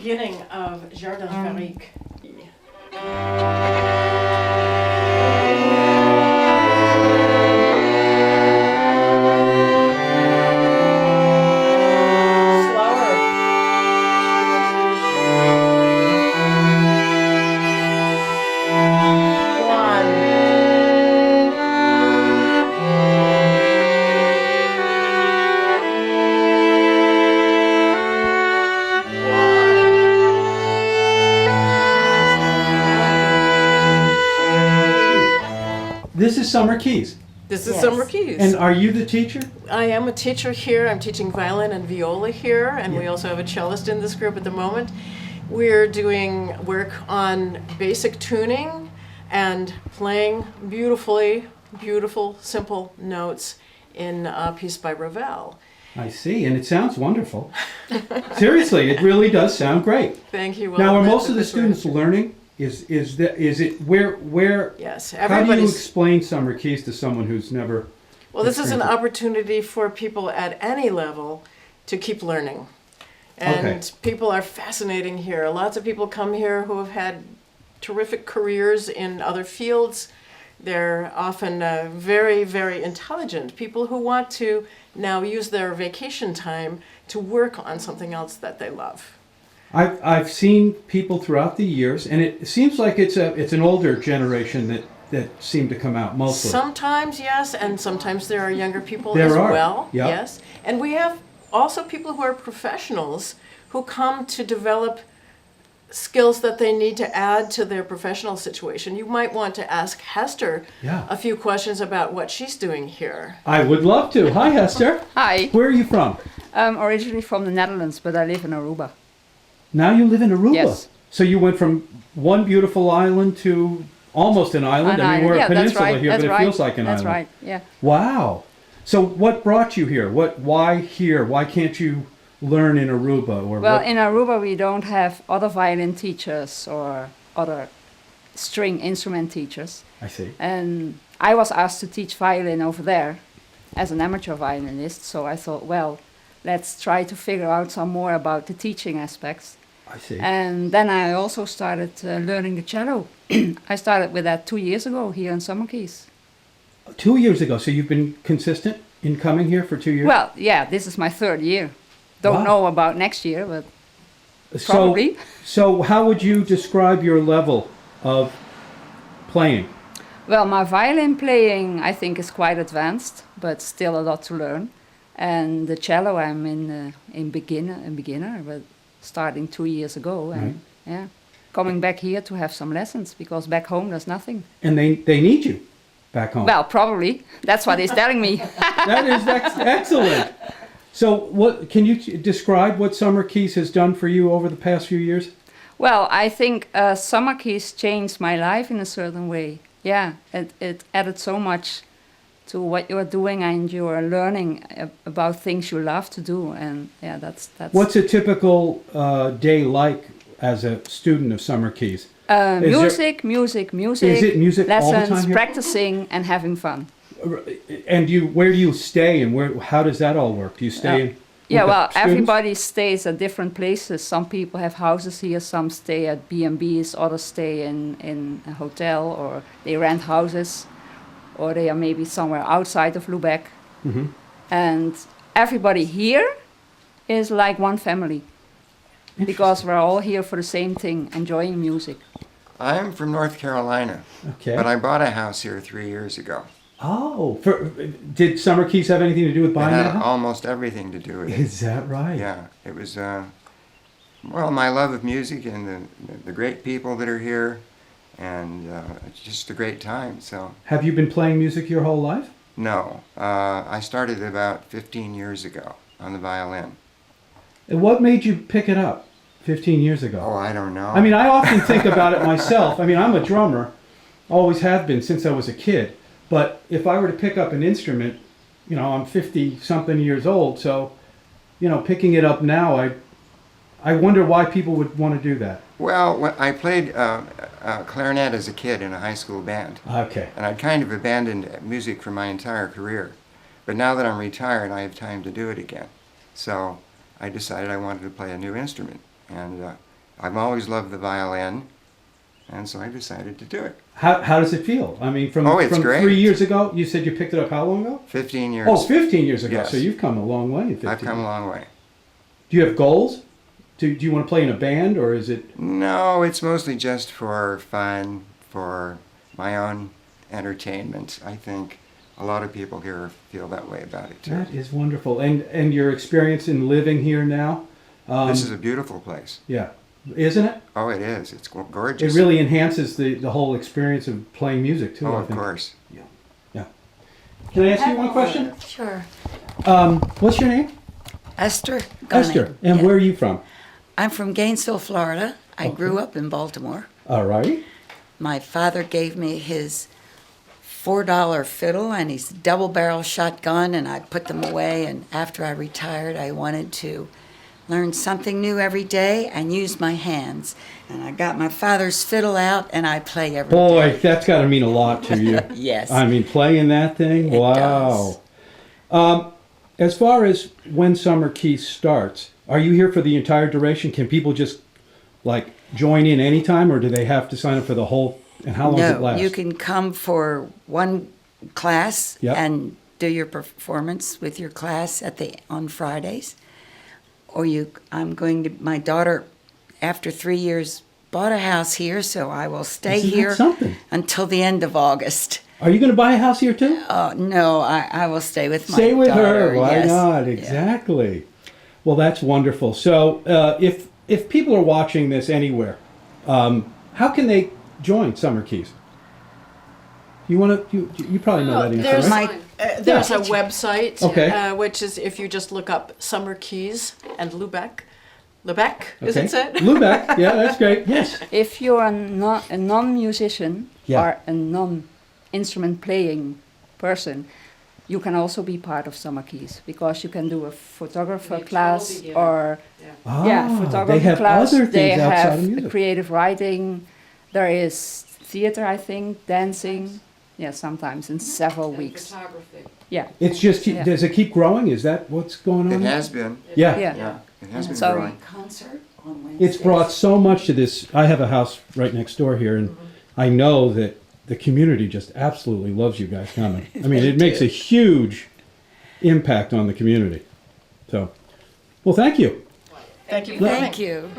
beginning of Jardin Varique. This is Summer Keys. This is Yes. Summer Keys. And are you the teacher? I am a teacher here. I'm teaching violin and viola here, and we also have a cellist in this group at the moment. We're doing work on basic tuning and playing beautiful, simple notes in a piece by Ravel. I see, and it sounds wonderful. Seriously, it really does sound great. Thank you. Now, are Well, most of the that's students right. learning? Is it where? Yes, How do you everybody's. explain Summer Keys to someone who's never? Well, this is an experienced it? opportunity for people at any level to keep learning. And Okay. people are fascinating here. Lots of people come here who have had terrific careers in other fields. They're often very intelligent people who want to now use their vacation time to work on something else that they love. I've seen people throughout the years, and it seems like it's an older generation that seem to come out mostly. Sometimes, yes, and sometimes there are younger people There as are, well. yeah. Yes. And we have also people who are professionals who come to develop skills that they need to add to their professional situation. You might want to ask Hester Yeah. a few questions about what she's doing here. I would love to. Hi, Hester. Hi, Where are you from? I'm originally from the Netherlands, but I live in Aruba. Now you live in Aruba. Yes. So you went from one beautiful island to almost an island. I mean, we're a peninsula here, but it feels like an That's island. right, yeah. Wow. So what brought you here? Why here? Why can't you learn in Aruba? Or Well, what? in Aruba we don't have other violin teachers or other string instrument teachers. I see. And I was asked to teach violin over there as an amateur violinist, so I thought, well, let's try to figure out some more about the teaching aspects. I see. And then I also started learning the cello. I started with that 2 years ago here in Summer Keys. 2 years ago. So you've been consistent in coming here for 2 years? Well, yeah, this is my third year. Don't Wow. know about next year, but So- probably. So how would you describe your level of playing? Well, my violin playing I think is quite advanced, but still a lot to learn. And the cello I'm in beginner, but starting 2 years ago, and Right. yeah, coming back here to have some lessons because back home there's nothing. And they need you back home. Well, probably that's what he's telling me. That is excellent. So what can you describe what Summer Keys has done for you over the past few years? Well, I think Summer Keys changed my life in a certain way. Yeah, it added so much to what you're doing, and you're learning about things you love to do, and yeah, that's. What's a typical day like as a student of Summer Keys? Is there- music. Is it music all the lessons, time here? practicing, and having fun. And where do you stay, and how does that all work? Do you stay in? Yeah, with the well, students? everybody stays at different places. Some people have houses here, some stay at B&Bs, others stay in a hotel, or they rent houses, or they are maybe somewhere outside of Lubeck. Mhm. And everybody here is like one family, because we're all here for the same thing, enjoying music. I'm from North Carolina, Okay. but I bought a house here 3 years ago. Oh, did Summer Keys have anything to do with It buying had that house? almost everything to do with it. Is that right? Yeah, it was, well, my love of music and the great people that are here, and it's just a great time, so. Have you been playing music your whole life? No, I started about 15 years ago on the violin. And what made you pick it up 15 years ago? Oh, I don't know. I mean, I often think about it myself. I mean, I'm a drummer, always have been since I was a kid. But if I were to pick up an instrument, you know, I'm 50-something years old, so, you know, picking it up now, I wonder why people would want to do that. Well, I played clarinet as a kid in a high school band, Okay. and I'd kind of abandoned music for my entire career. But now that I'm retired, I have time to do it again. So I decided I wanted to play a new instrument, and I've always loved the violin, and so I decided to do it. How does it feel? I mean, from, Oh, it's from great. 3 years ago, you said you picked it up how long ago? 15 years. Oh, 15 years ago. Yes. So you've come a long way in 15 I've come a years. long way. Do you have goals? Do you want to play in a band, or is it? No, it's mostly just for fun, for my own entertainment. I think a lot of people here feel that way about it too. That is wonderful. And your experience in living here now? This is a beautiful place. Yeah, isn't it? Oh, it is. It's It gorgeous. really enhances the whole experience of playing music too. Oh, I of think. course. Yeah. Can I ask you one question? Sure. What's your name? Esther Gunning. Esther. And Yeah. where are you from? I'm from Gainesville, Florida. I Okay. grew up in Baltimore. All right. My father gave me his $4 fiddle and his double barrel shotgun, and I put them away. And after I retired, I wanted to learn something new every day and use my hands. And I got my father's fiddle out, and I play every day. Boy, that's got to mean a lot to you. Yes. I mean, playing that thing. It Wow. does. As far as when Summer Keys starts, are you here for the entire duration? Can people just like join in anytime, or do they have to sign up for the whole? And how long does it No, last? you can come for one class Yep. and do your performance with your class on Fridays. Or my daughter, after 3 years, bought a house here, so I will stay Isn't that here something? until the end of August. Are you going to buy a house here too? No, I will stay with my Stay with daughter. her. Why yes. not? Yeah. Exactly. Well, that's wonderful. So, if people are watching this anywhere, how can they join Summer Keys? You want to? You probably know that answer, There's, right? there's Yeah. a website, Okay. which is if you just look up Summer Keys and Lubeck. Lubeck, is Okay. it said? Lubeck. Yeah, that's great. Yes. If you're a non-musician Yeah. or a non-instrument playing person, you can also be part of Summer Keys because you can do a photographer Mutual class beginner. or Ah, photography they have class. other They things outside have of music. creative writing. There is theater, I think, dancing. Yeah, sometimes in several weeks. Photography. Yeah, It's just. Yeah. Does it keep growing? Is that what's going on? It has been. Yeah. yeah. Yeah, it has been So- growing. Concert on Wednesday. It's brought so much to this. I have a house right next door here, and I know that the community just absolutely loves you guys coming. I mean, it makes a huge impact on the community. So, well, thank you. Thank you for coming. Thank you.